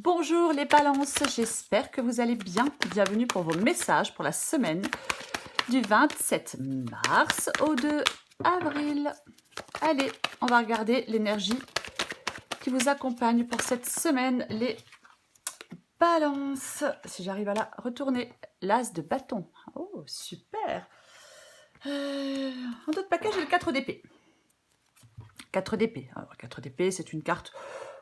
Bonjour les balances, j'espère que vous allez bien. Bienvenue pour vos messages pour la semaine du 27 mars au 2 avril. Allez, on va regarder l'énergie qui vous accompagne pour cette semaine, les balances. Si j'arrive à la retourner, l'as de bâton. Oh, super. En d'autres paquets, j'ai le 4 d'épée. 4 d'épée. Alors, 4 d'épée, c'est une carte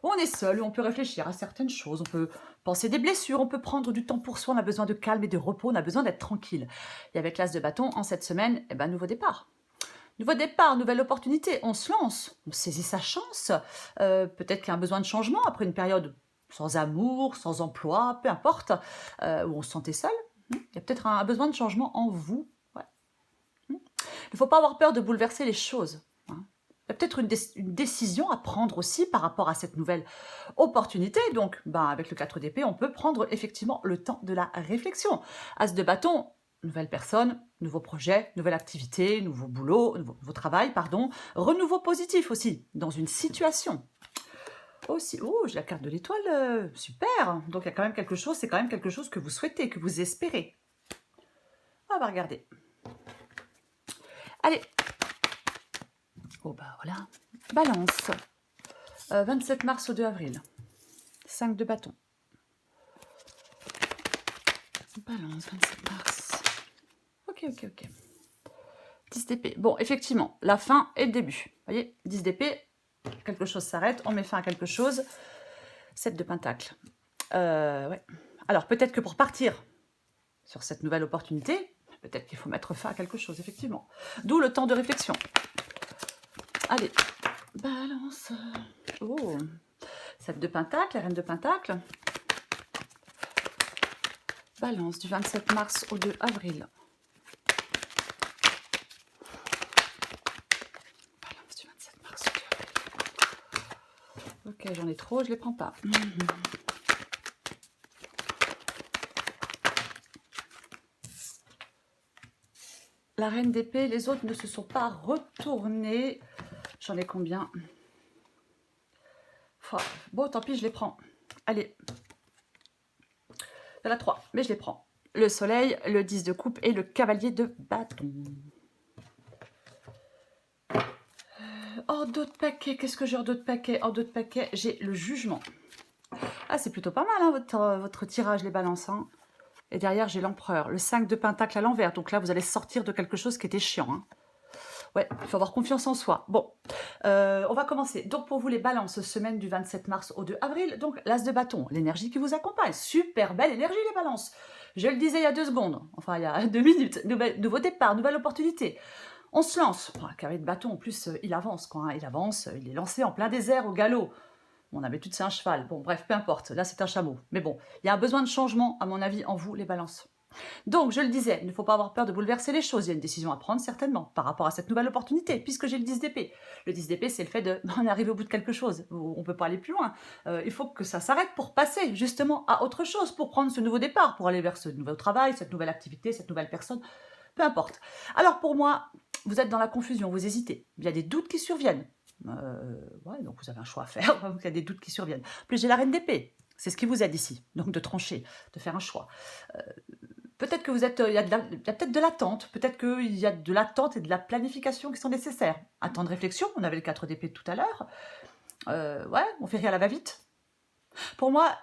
où on est seul, où on peut réfléchir à certaines choses, on peut penser des blessures, on peut prendre du temps pour soi, on a besoin de calme et de repos, on a besoin d'être tranquille. Et avec l'as de bâton, en cette semaine, eh ben, nouveau départ. Nouveau départ, nouvelle opportunité, on se lance, on saisit sa chance. Peut-être qu'il y a un besoin de changement après une période sans amour, sans emploi, peu importe, où on se sentait seul. Il y a peut-être un besoin de changement en vous. Ouais. Il ne faut pas avoir peur de bouleverser les choses. Il y a peut-être une décision à prendre aussi par rapport à cette nouvelle opportunité. Donc, avec le 4 d'épée, on peut prendre effectivement le temps de la réflexion. As de bâton, nouvelle personne, nouveau projet, nouvelle activité, nouveau boulot, nouveau travail, pardon. Renouveau positif aussi, dans une situation. Aussi, oh, j'ai la carte de l'étoile, super. Donc, il y a quand même quelque chose, c'est quand même quelque chose que vous souhaitez, que vous espérez. On va regarder. Allez. Oh, voilà. Balance. 27 mars au 2 avril. 5 de bâton. Balance, 27 mars. Ok. 10 d'épée. Bon, effectivement, la fin et le début. Vous voyez, 10 d'épée, quelque chose s'arrête, on met fin à quelque chose. 7 de pentacle. Ouais. Alors, peut-être que pour partir sur cette nouvelle opportunité, peut-être qu'il faut mettre fin à quelque chose, effectivement. D'où le temps de réflexion. Allez, balance. Oh, 7 de pentacle, la reine de pentacle. Balance du 27 mars au 2 avril. Balance du 27 mars au 2 avril. Ok, j'en ai trop, je les prends pas. La reine d'épée, les autres ne se sont pas retournés. J'en ai combien? Bon, tant pis, je les prends. Allez. Il y en a 3, mais je les prends. Le soleil, le 10 de coupe et le cavalier de bâton. Hors d'autres paquets, qu'est-ce que j'ai hors d'autres paquets? Hors d'autres paquets, j'ai le jugement. Ah, c'est plutôt pas mal, hein, votre tirage, les balances. Hein. Et derrière, j'ai l'empereur. Le 5 de pentacle à l'envers. Donc là, vous allez sortir de quelque chose qui était chiant. Hein. Ouais, il faut avoir confiance en soi. Bon, on va commencer. Donc pour vous, les balances, semaine du 27 mars au 2 avril. Donc l'as de bâton, l'énergie qui vous accompagne. Super belle énergie, les balances. Je le disais il y a 2 secondes. Enfin, il y a 2 minutes. Nouveau départ, nouvelle opportunité. On se lance. Le cavalier de bâton, en plus, il avance. Quoi, hein. Il avance, il est lancé en plein désert au galop. Mon habitude, c'est un cheval. Bon, bref, peu importe. Là, c'est un chameau. Mais bon, il y a un besoin de changement, à mon avis, en vous, les balances. Donc, je le disais, il ne faut pas avoir peur de bouleverser les choses. Il y a une décision à prendre, certainement, par rapport à cette nouvelle opportunité, puisque j'ai le 10 d'épée. Le 10 d'épée, c'est le fait de... On est arrivé au bout de quelque chose. On ne peut pas aller plus loin. Il faut que ça s'arrête pour passer, justement, à autre chose, pour prendre ce nouveau départ, pour aller vers ce nouveau travail, cette nouvelle activité, cette nouvelle personne. Peu importe. Alors, pour moi, vous êtes dans la confusion, vous hésitez. Il y a des doutes qui surviennent. Ouais, donc vous avez un choix à faire, il y a des doutes qui surviennent. Plus j'ai la reine d'épée, c'est ce qui vous aide ici, donc de trancher, de faire un choix. Peut-être que vous êtes, il y a peut-être de l'attente, peut-être qu'il y a de l'attente et de la planification qui sont nécessaires. Un temps de réflexion, on avait le 4 d'épée tout à l'heure. Ouais, on fait rien à la va-vite. Pour moi,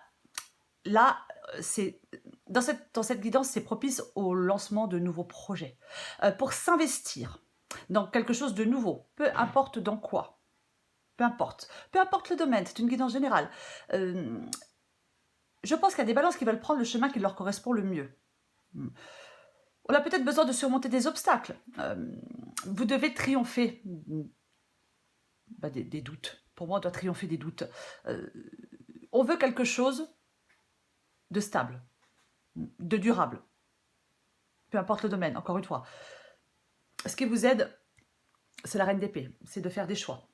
là, c'est dans cette guidance, c'est propice au lancement de nouveaux projets. Pour s'investir dans quelque chose de nouveau, peu importe dans quoi. Peu importe le domaine, c'est une guidance générale. Je pense qu'il y a des balances qui veulent prendre le chemin qui leur correspond le mieux. On a peut-être besoin de surmonter des obstacles. Vous devez triompher des doutes. Pour moi, on doit triompher des doutes. On veut quelque chose de stable, de durable. Peu importe le domaine, encore une fois. Ce qui vous aide, c'est la reine d'épée. C'est de faire des choix,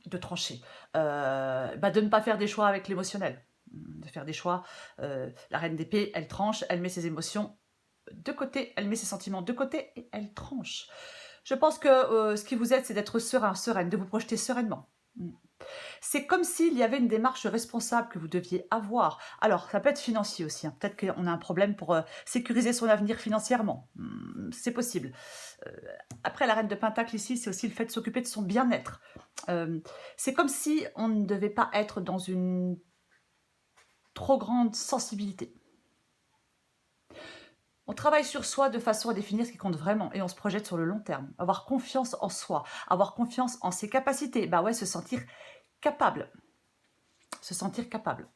de trancher. De ne pas faire des choix avec l'émotionnel. De faire des choix. La reine d'épée, elle tranche, elle met ses émotions de côté, elle met ses sentiments de côté et elle tranche. Je pense que ce qui vous aide, c'est d'être serein, sereine, de vous projeter sereinement. C'est comme s'il y avait une démarche responsable que vous deviez avoir. Alors, ça peut être financier aussi, hein. Peut-être qu'on a un problème pour sécuriser son avenir financièrement. C'est possible. Euh, Après, la reine de Pentacle ici, c'est aussi le fait de s'occuper de son bien-être. C'est comme si on ne devait pas être dans une trop grande sensibilité. On travaille sur soi de façon à définir ce qui compte vraiment et on se projette sur le long terme. Avoir confiance en soi, avoir confiance en ses capacités. Bah ouais, se sentir capable. Se sentir capable.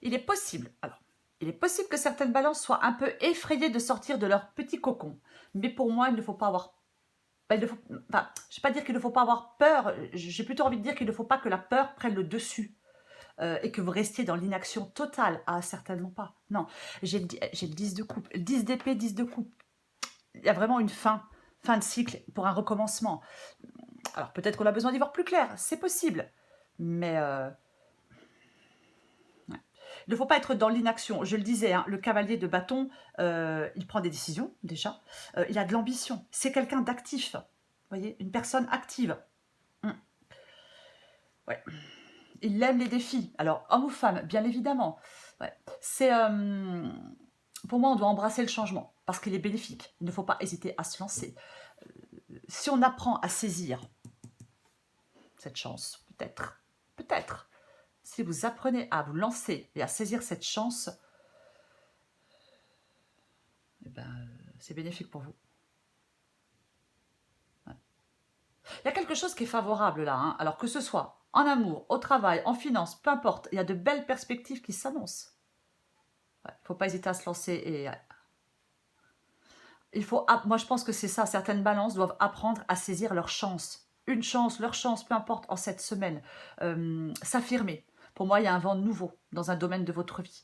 Il est possible, alors, il est possible que certaines balances soient un peu effrayées de sortir de leur petit cocon. Mais pour moi, il ne faut pas avoir... je ne vais pas dire qu'il ne faut pas avoir peur, j'ai plutôt envie de dire qu'il ne faut pas que la peur prenne le dessus. Et que vous restiez dans l'inaction totale. Ah, certainement pas. Non, j'ai le 10 de coupe. 10 d'épée, 10 de coupe. Il y a vraiment une fin de cycle pour un recommencement. Alors, peut-être qu'on a besoin d'y voir plus clair. C'est possible. Mais... ouais. Il ne faut pas être dans l'inaction. Je le disais, hein, le cavalier de bâton, il prend des décisions, déjà. Il a de l'ambition. C'est quelqu'un d'actif. Vous voyez, une personne active. Ouais. Il aime les défis. Alors, homme ou femme, bien évidemment. Ouais. C'est... pour moi, on doit embrasser le changement parce qu'il est bénéfique. Il ne faut pas hésiter à se lancer. Si on apprend à saisir cette chance, peut-être, si vous apprenez à vous lancer et à saisir cette chance, eh ben, c'est bénéfique pour vous. Ouais. Il y a quelque chose qui est favorable là, hein. Alors que ce soit en amour, au travail, en finance, peu importe, il y a de belles perspectives qui s'annoncent. Il ne faut pas hésiter à se lancer et... moi, je pense que c'est ça. Certaines balances doivent apprendre à saisir leur chance. Une chance, leur chance, peu importe, en cette semaine. S'affirmer. Pour moi, il y a un vent nouveau dans un domaine de votre vie.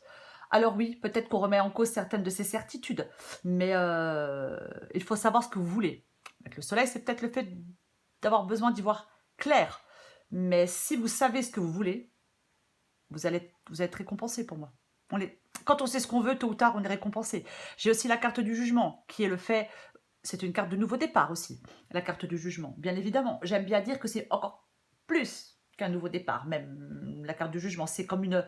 Alors oui, peut-être qu'on remet en cause certaines de ces certitudes, mais il faut savoir ce que vous voulez. Avec le soleil, c'est peut-être le fait d'avoir besoin d'y voir clair. Mais si vous savez ce que vous voulez, vous allez être récompensé pour moi. Quand on sait ce qu'on veut, tôt ou tard, on est récompensé. J'ai aussi la carte du jugement, qui est le fait... C'est une carte de nouveau départ aussi, la carte du jugement. Bien évidemment, j'aime bien dire que c'est encore plus qu'un nouveau départ. Même la carte du jugement, c'est comme une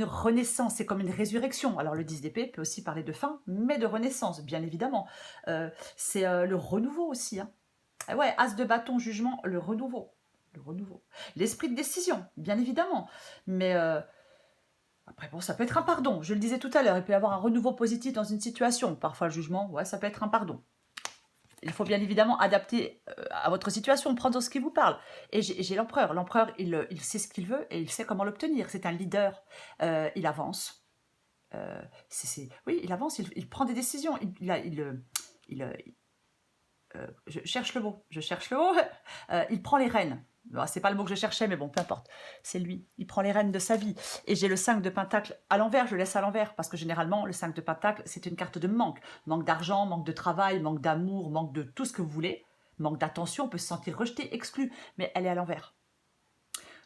renaissance, c'est comme une résurrection. Alors le 10 d'épée peut aussi parler de fin, mais de renaissance, bien évidemment. C'est le renouveau aussi. Hein. Ouais, as de bâton, jugement, le renouveau. Le renouveau. L'esprit de décision, bien évidemment. Mais... après, bon, ça peut être un pardon. Je le disais tout à l'heure, il peut y avoir un renouveau positif dans une situation. Parfois, le jugement, ouais, ça peut être un pardon. Il faut bien évidemment adapter à votre situation, prendre ce qui vous parle. Et j'ai l'empereur. L'empereur, il sait ce qu'il veut et il sait comment l'obtenir. C'est un leader. Il avance. Oui, il avance, il prend des décisions. Je cherche le mot. Il prend les rênes. Bon, c'est pas le mot que je cherchais, mais bon, peu importe. C'est lui. Il prend les rênes de sa vie. Et j'ai le 5 de Pentacle à l'envers. Je le laisse à l'envers parce que généralement, le 5 de Pentacle, c'est une carte de manque. Manque d'argent, manque de travail, manque d'amour, manque de tout ce que vous voulez. Manque d'attention, on peut se sentir rejeté, exclu. Mais elle est à l'envers.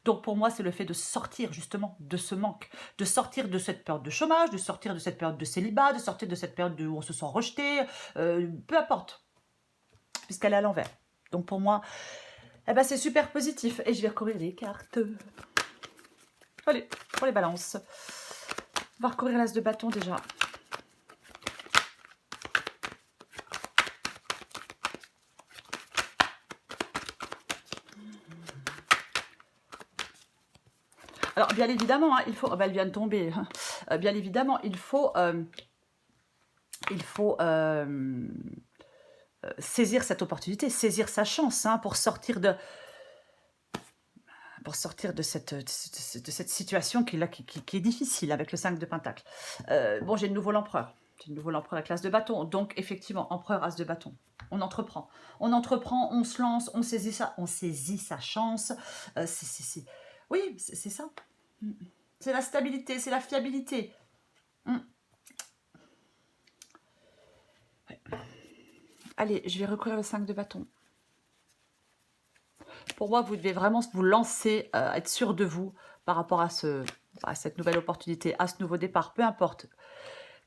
Donc pour moi, c'est le fait de sortir justement de ce manque, de sortir de cette période de chômage, de sortir de cette période de célibat, de sortir de cette période où on se sent rejeté, peu importe, puisqu'elle est à l'envers. Donc pour moi, eh ben, c'est super positif. Et je vais recourir les cartes. Allez, pour les balances. On va recourir l'as de bâton déjà. Alors, bien évidemment, hein, il faut... Oh, ben, elle vient de tomber. Bien évidemment, il faut saisir cette opportunité, saisir sa chance hein, pour sortir de cette situation qui est difficile avec le 5 de Pentacle. Bon, j'ai de nouveau l'empereur. J'ai de nouveau l'empereur avec l'as de bâton. Donc, effectivement, empereur, as de bâton. On entreprend, on se lance, on saisit sa chance. Oui, c'est ça. C'est la stabilité, c'est la fiabilité. Ouais. Allez, je vais recourir le 5 de bâton. Pour moi, vous devez vraiment vous lancer, être sûr de vous par rapport à cette nouvelle opportunité, à ce nouveau départ, peu importe.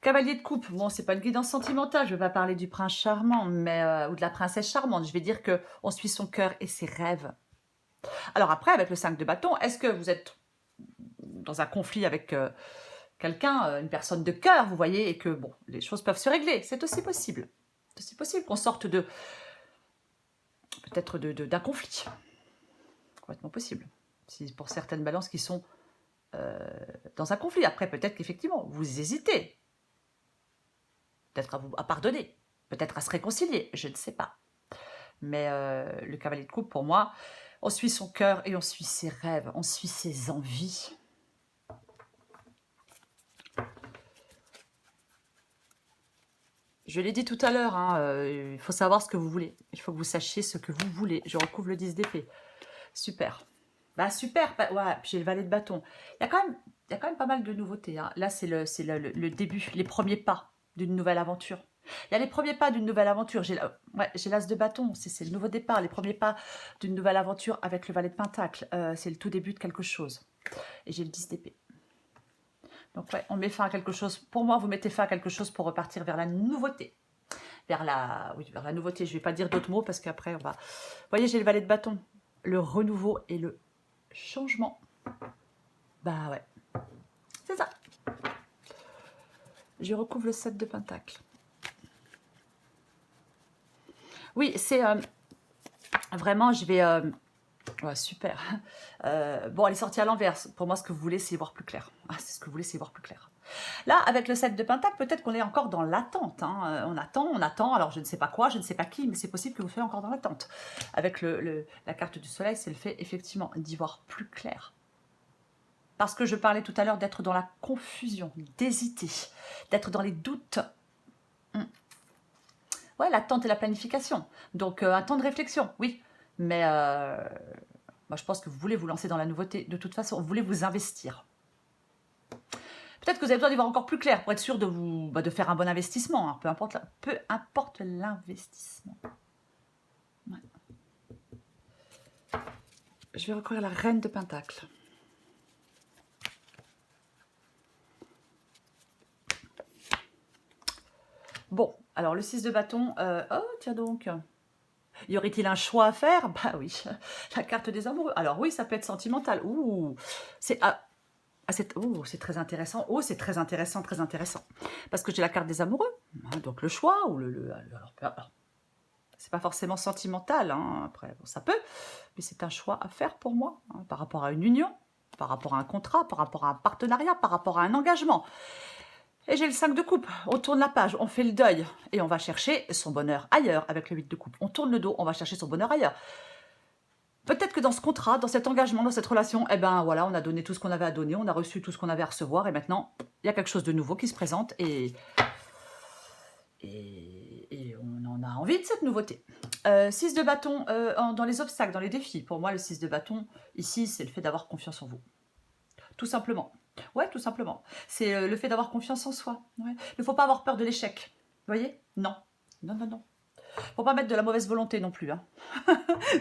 Cavalier de coupe, bon, c'est pas une guidance sentimentale, je vais pas parler du prince charmant, mais ou de la princesse charmante. Je vais dire que on suit son cœur et ses rêves. Alors après, avec le 5 de bâton, est-ce que vous êtes dans un conflit avec quelqu'un, une personne de cœur, vous voyez, et que bon, les choses peuvent se régler? C'est aussi possible. C'est aussi possible qu'on sorte de peut-être d'un conflit. Complètement possible. Si pour certaines balances qui sont dans un conflit. Après, peut-être qu'effectivement, vous hésitez. Peut-être à pardonner. Peut-être à se réconcilier. Je ne sais pas. Mais le cavalier de coupe, pour moi, on suit son cœur et on suit ses rêves. On suit ses envies. Je l'ai dit tout à l'heure, hein, il faut savoir ce que vous voulez. Il faut que vous sachiez ce que vous voulez. Je recouvre le 10 d'épée. Super. Bah super, ouais, puis j'ai le valet de bâton. Il y a quand même pas mal de nouveautés, hein. Là, c'est le début, les premiers pas d'une nouvelle aventure. Il y a les premiers pas d'une nouvelle aventure. J'ai l'as de bâton, c'est le nouveau départ, les premiers pas d'une nouvelle aventure avec le valet de pentacle. C'est le tout début de quelque chose. Et j'ai le 10 d'épée. Donc ouais, on met fin à quelque chose. Pour moi, vous mettez fin à quelque chose pour repartir vers la nouveauté. Vers la nouveauté. Je ne vais pas dire d'autres mots parce qu'après, on va... Vous voyez, j'ai le valet de bâton. Le renouveau et le changement. Bah ouais. C'est ça. Je recouvre le 7 de pentacle. Oui, c'est... vraiment, je vais... ouais, super. Bon, elle est sortie à l'envers. Pour moi, ce que vous voulez, c'est y voir plus clair. Ah, c'est ce que vous voulez, c'est y voir plus clair. Là, avec le 7 de pentacle, peut-être qu'on est encore dans l'attente. Hein. On attend. Alors, je ne sais pas quoi, je ne sais pas qui, mais c'est possible que vous soyez encore dans l'attente. Avec la carte du soleil, c'est le fait, effectivement, d'y voir plus clair. Parce que je parlais tout à l'heure d'être dans la confusion, d'hésiter, d'être dans les doutes. Ouais, l'attente et la planification. Donc, un temps de réflexion, oui. Mais moi, je pense que vous voulez vous lancer dans la nouveauté. De toute façon, vous voulez vous investir. Peut-être que vous avez besoin d'y voir encore plus clair pour être sûr de faire un bon investissement. Hein. Peu importe l'investissement. Ouais. Je vais recourir à la reine de pentacle. Bon, alors le 6 de bâton. Oh, tiens donc. Y aurait-il un choix à faire? Bah oui, la carte des amoureux. Alors oui, ça peut être sentimental. Ouh, c'est très intéressant. Oh, c'est très intéressant, très intéressant. Parce que j'ai la carte des amoureux. Hein, donc le choix ou alors, c'est pas forcément sentimental. Hein, après, bon, ça peut, mais c'est un choix à faire pour moi hein, par rapport à une union, par rapport à un contrat, par rapport à un partenariat, par rapport à un engagement. Et j'ai le 5 de coupe. On tourne la page, on fait le deuil et on va chercher son bonheur ailleurs avec le 8 de coupe. On tourne le dos, on va chercher son bonheur ailleurs. Peut-être que dans ce contrat, dans cet engagement, dans cette relation, eh ben voilà, on a donné tout ce qu'on avait à donner, on a reçu tout ce qu'on avait à recevoir et maintenant, il y a quelque chose de nouveau qui se présente et on en a envie de cette nouveauté. 6 de bâton dans les obstacles, dans les défis. Pour moi, le 6 de bâton, ici, c'est le fait d'avoir confiance en vous. Tout simplement. Ouais, tout simplement. C'est le fait d'avoir confiance en soi. Ouais. Il ne faut pas avoir peur de l'échec. Vous voyez? Non. Non, non, non. Faut pas mettre de la mauvaise volonté non plus. Hein.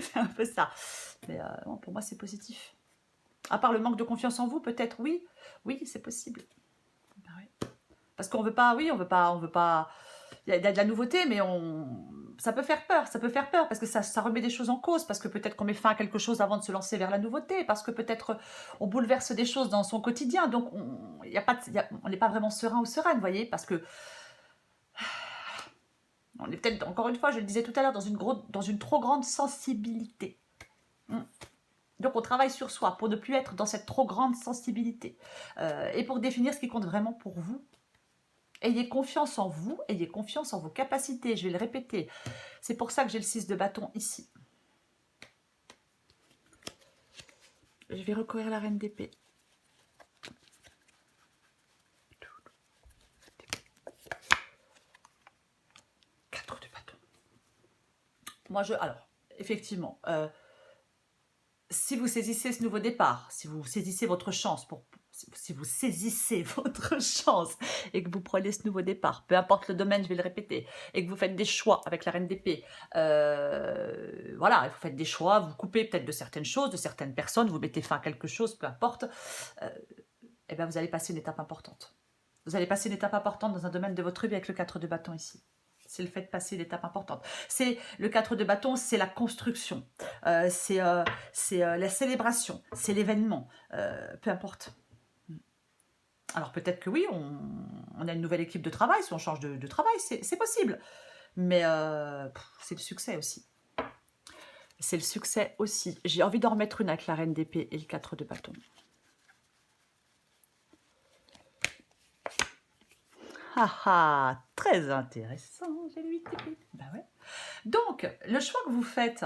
C'est un peu ça. Mais bon, pour moi, c'est positif. À part le manque de confiance en vous, peut-être, oui. Oui, c'est possible. Ben oui. Parce qu'on veut pas, oui, on veut pas... Il y a de la nouveauté, mais ça peut faire peur. Ça peut faire peur parce que ça remet des choses en cause. Parce que peut-être qu'on met fin à quelque chose avant de se lancer vers la nouveauté. Parce que peut-être on bouleverse des choses dans son quotidien. Donc, on n'est pas vraiment serein ou sereine, vous voyez. Parce que on est peut-être, encore une fois, je le disais tout à l'heure, dans une trop grande sensibilité. Donc, on travaille sur soi pour ne plus être dans cette trop grande sensibilité. Et pour définir ce qui compte vraiment pour vous. Ayez confiance en vous, ayez confiance en vos capacités, je vais le répéter. C'est pour ça que j'ai le 6 de bâton ici. Je vais recourir à la reine d'épée. Quatre de bâton. Moi, alors, effectivement, si vous saisissez ce nouveau départ, si vous saisissez votre chance si vous saisissez votre chance et que vous prenez ce nouveau départ, peu importe le domaine, je vais le répéter, et que vous faites des choix avec la reine d'épée, voilà, vous faites des choix, vous coupez peut-être de certaines choses, de certaines personnes, vous mettez fin à quelque chose, peu importe, et bien vous allez passer une étape importante. Vous allez passer une étape importante dans un domaine de votre vie avec le 4 de bâton ici. C'est le fait de passer l'étape importante. C'est le 4 de bâton, c'est la construction, c'est la célébration, c'est l'événement, peu importe. Alors peut-être que oui, on a une nouvelle équipe de travail, si on change de travail, c'est possible. Mais c'est le succès aussi. C'est le succès aussi. J'ai envie d'en remettre une avec la reine d'épée et le 4 de bâton. Ah ah, très intéressant, j'ai le 8 d'épée. Ben ouais. Donc, le choix que vous faites,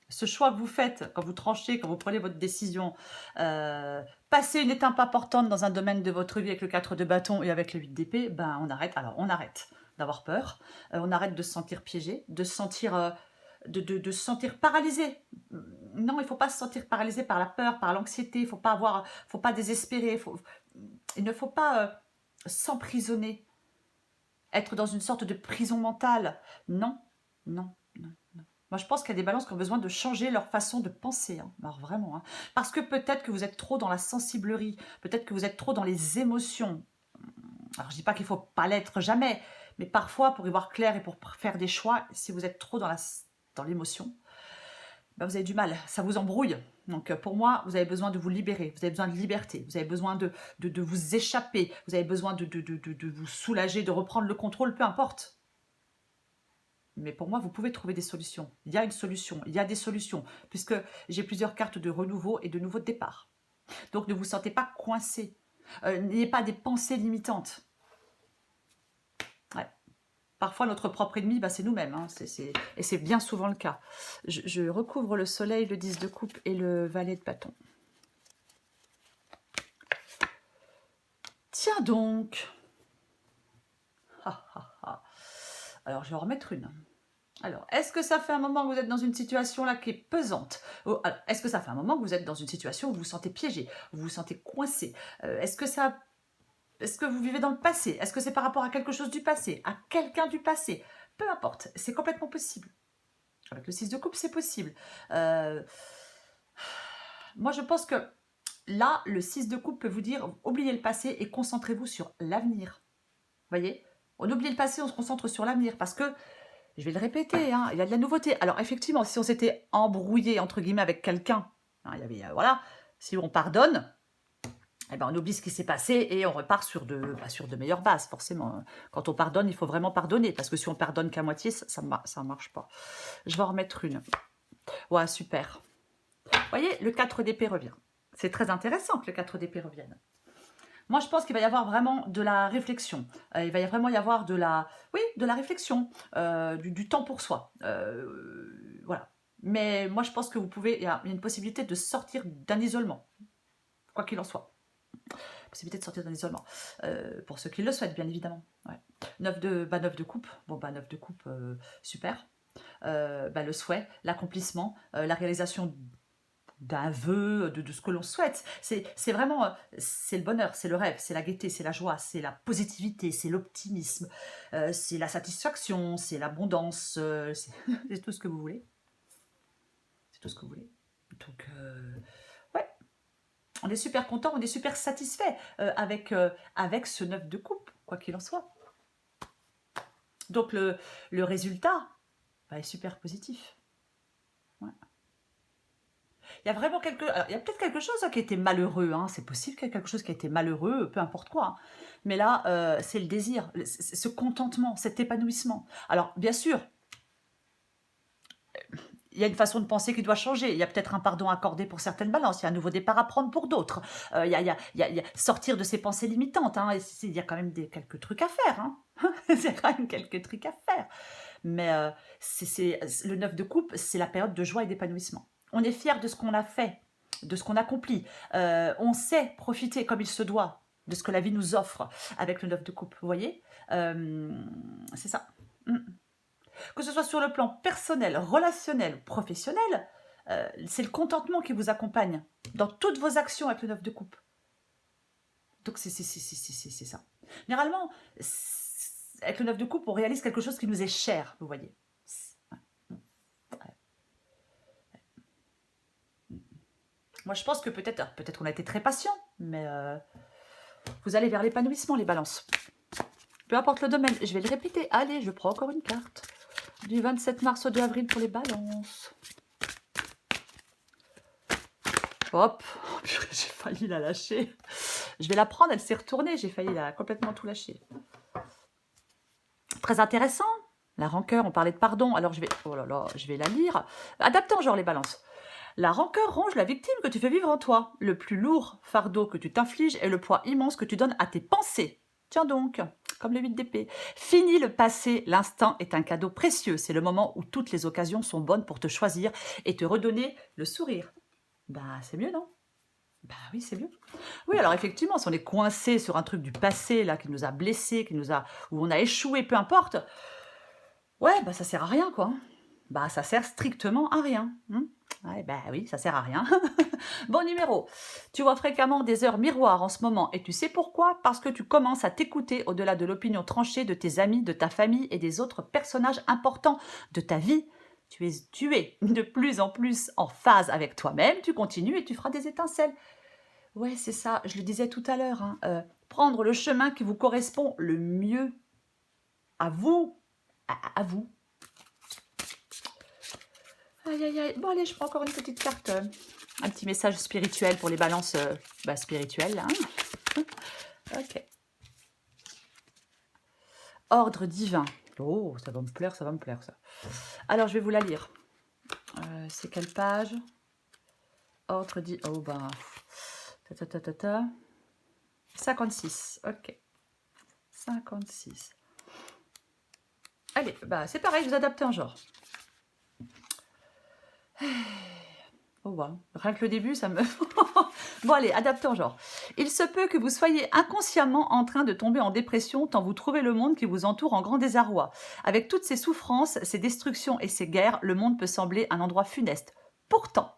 ce choix que vous faites quand vous tranchez, quand vous prenez votre décision, passer une étape importante dans un domaine de votre vie avec le 4 de bâton et avec le 8 d'épée, ben on arrête. Alors, on arrête d'avoir peur, on arrête de se sentir piégé, de se sentir, de se sentir paralysé. Non, il ne faut pas se sentir paralysé par la peur, par l'anxiété, il ne faut pas désespérer, il ne faut pas s'emprisonner, être dans une sorte de prison mentale. Non, non, non, non. Moi, je pense qu'il y a des balances qui ont besoin de changer leur façon de penser. Hein. Alors, vraiment. Hein. Parce que peut-être que vous êtes trop dans la sensiblerie. Peut-être que vous êtes trop dans les émotions. Alors, je ne dis pas qu'il ne faut pas l'être jamais. Mais parfois, pour y voir clair et pour faire des choix, si vous êtes trop dans l'émotion, ben vous avez du mal. Ça vous embrouille. Donc, pour moi, vous avez besoin de vous libérer. Vous avez besoin de liberté. Vous avez besoin de vous échapper. Vous avez besoin de vous soulager, de reprendre le contrôle, peu importe. Mais pour moi, vous pouvez trouver des solutions. Il y a une solution, il y a des solutions, puisque j'ai plusieurs cartes de renouveau et de nouveau départ. Donc ne vous sentez pas coincé. N'ayez pas des pensées limitantes. Ouais. Parfois, notre propre ennemi, bah, c'est nous-mêmes. Hein. Et c'est bien souvent le cas. Je recouvre le soleil, le 10 de coupe et le valet de bâton. Tiens donc. Alors, je vais en remettre une. Alors, est-ce que ça fait un moment que vous êtes dans une situation là qui est pesante? Est-ce que ça fait un moment que vous êtes dans une situation où vous vous sentez piégé, où vous vous sentez coincé? Est-ce que vous vivez dans le passé? Est-ce que c'est par rapport à quelque chose du passé, à quelqu'un du passé? Peu importe, c'est complètement possible. Avec le 6 de coupe, c'est possible. Moi, je pense que là, le 6 de coupe peut vous dire, oubliez le passé et concentrez-vous sur l'avenir. Vous voyez? On oublie le passé, on se concentre sur l'avenir parce que je vais le répéter, hein, il y a de la nouveauté. Alors effectivement, si on s'était embrouillé, entre guillemets, avec quelqu'un, hein, il y avait, voilà, si on pardonne, eh ben, on oublie ce qui s'est passé et on repart sur de meilleures bases, forcément. Quand on pardonne, il faut vraiment pardonner, parce que si on pardonne qu'à moitié, ça ne marche pas. Je vais en remettre une. Ouais, super. Vous voyez, le 4 d'épée revient. C'est très intéressant que le 4 d'épée revienne. Moi, je pense qu'il va y avoir vraiment de la réflexion. Il va vraiment y avoir de la réflexion, du temps pour soi. Voilà. Mais moi, je pense que il y a une possibilité de sortir d'un isolement, quoi qu'il en soit. Possibilité de sortir d'un isolement. Pour ceux qui le souhaitent, bien évidemment. Ouais. 9 de coupe. Bon, 9 de coupe, super. Le souhait, l'accomplissement, la réalisation d'un vœu, de ce que l'on souhaite. C'est vraiment, c'est le bonheur, c'est le rêve, c'est la gaieté, c'est la joie, c'est la positivité, c'est l'optimisme, c'est la satisfaction, c'est l'abondance, c'est tout ce que vous voulez. C'est tout ce que vous voulez. Donc, ouais, on est super content, on est super satisfait avec ce 9 de coupe, quoi qu'il en soit. Donc, le résultat est super positif. Ouais. Il y a vraiment il y a peut-être quelque chose qui a été malheureux, hein. C'est possible qu'il y ait quelque chose qui a été malheureux, peu importe quoi. Hein. Mais là, c'est le désir, ce contentement, cet épanouissement. Alors, bien sûr, il y a une façon de penser qui doit changer. Il y a peut-être un pardon accordé pour certaines balances. Il y a un nouveau départ à prendre pour d'autres. Il y a sortir de ces pensées limitantes. Hein. Il y a quand même quelques trucs à faire. Hein. Il y a quand même quelques trucs à faire. Mais le 9 de coupe, c'est la période de joie et d'épanouissement. On est fier de ce qu'on a fait, de ce qu'on accomplit. On sait profiter comme il se doit de ce que la vie nous offre avec le 9 de coupe. Vous voyez, c'est ça. Que ce soit sur le plan personnel, relationnel, professionnel, c'est le contentement qui vous accompagne dans toutes vos actions avec le 9 de coupe. Donc c'est ça. Généralement, avec le 9 de coupe, on réalise quelque chose qui nous est cher, vous voyez. Moi, je pense que peut-être qu'on a été très patient, mais vous allez vers l'épanouissement, les balances. Peu importe le domaine, je vais le répéter. Allez, je prends encore une carte. Du 27 mars au 2 avril pour les balances. Hop, oh, purée, j'ai failli la lâcher. Je vais la prendre, elle s'est retournée, j'ai failli la complètement tout lâcher. Très intéressant. La rancœur, on parlait de pardon, alors je vais, oh là là, je vais la lire. Adaptant genre les balances. La rancœur ronge la victime que tu fais vivre en toi. Le plus lourd fardeau que tu t'infliges est le poids immense que tu donnes à tes pensées. Tiens donc, comme le 8 d'épée. Fini le passé, l'instant est un cadeau précieux. C'est le moment où toutes les occasions sont bonnes pour te choisir et te redonner le sourire. Bah, c'est mieux, non? Bah oui, c'est mieux. Oui, alors effectivement, si on est coincé sur un truc du passé, là, qui nous a blessés, où on a échoué, peu importe, ouais, bah ça sert à rien, quoi. Bah ça sert strictement à rien. Ouais, bah oui, ça sert à rien. Bon numéro. Tu vois fréquemment des heures miroirs en ce moment et tu sais pourquoi? Parce que tu commences à t'écouter au-delà de l'opinion tranchée de tes amis, de ta famille et des autres personnages importants de ta vie. Tu es de plus en plus en phase avec toi-même, tu continues et tu feras des étincelles. Ouais, c'est ça, je le disais tout à l'heure. Prendre le chemin qui vous correspond le mieux à vous. À vous. Aïe, aïe, aïe. Bon, allez, je prends encore une petite carte. Un petit message spirituel pour les balances spirituelles. Hein. Ok. Ordre divin. Oh, ça va me plaire, ça va me plaire, ça. Alors, je vais vous la lire. C'est quelle page? Ordre divin. Oh, ben... 56. Ok. 56. Allez, bah c'est pareil, je vous adapte un genre. Oh, wow. Rien que le début, ça me... Bon, allez, adaptons genre. Il se peut que vous soyez inconsciemment en train de tomber en dépression tant vous trouvez le monde qui vous entoure en grand désarroi. Avec toutes ces souffrances, ces destructions et ces guerres, le monde peut sembler un endroit funeste. Pourtant,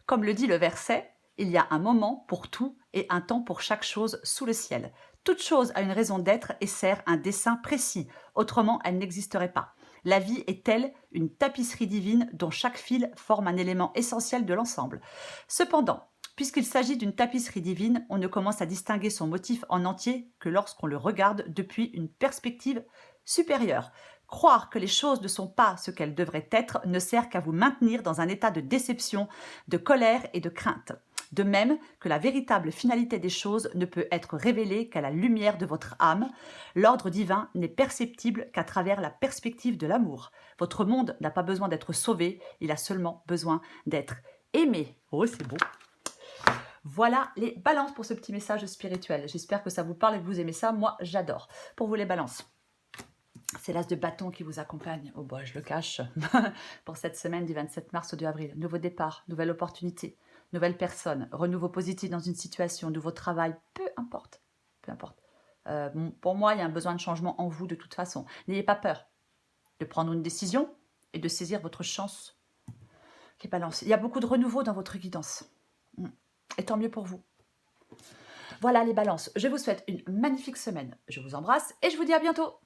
comme le dit le verset, il y a un moment pour tout et un temps pour chaque chose sous le ciel. Toute chose a une raison d'être et sert un dessein précis. Autrement, elle n'existerait pas. La vie est telle une tapisserie divine dont chaque fil forme un élément essentiel de l'ensemble. Cependant, puisqu'il s'agit d'une tapisserie divine, on ne commence à distinguer son motif en entier que lorsqu'on le regarde depuis une perspective supérieure. Croire que les choses ne sont pas ce qu'elles devraient être ne sert qu'à vous maintenir dans un état de déception, de colère et de crainte. De même que la véritable finalité des choses ne peut être révélée qu'à la lumière de votre âme, l'ordre divin n'est perceptible qu'à travers la perspective de l'amour. Votre monde n'a pas besoin d'être sauvé, il a seulement besoin d'être aimé. Oh, c'est beau! Voilà les balances pour ce petit message spirituel. J'espère que ça vous parle et que vous aimez ça. Moi, j'adore. Pour vous, les balances. C'est l'as de bâton qui vous accompagne. Oh, bah, je le cache. Pour cette semaine du 27 mars au 2 avril. Nouveau départ, nouvelle opportunité, nouvelle personne, renouveau positif dans une situation, nouveau travail, peu importe. Peu importe. Pour moi, il y a un besoin de changement en vous de toute façon. N'ayez pas peur de prendre une décision et de saisir votre chance. Les balances. Il y a beaucoup de renouveau dans votre guidance. Et tant mieux pour vous. Voilà les balances. Je vous souhaite une magnifique semaine. Je vous embrasse et je vous dis à bientôt.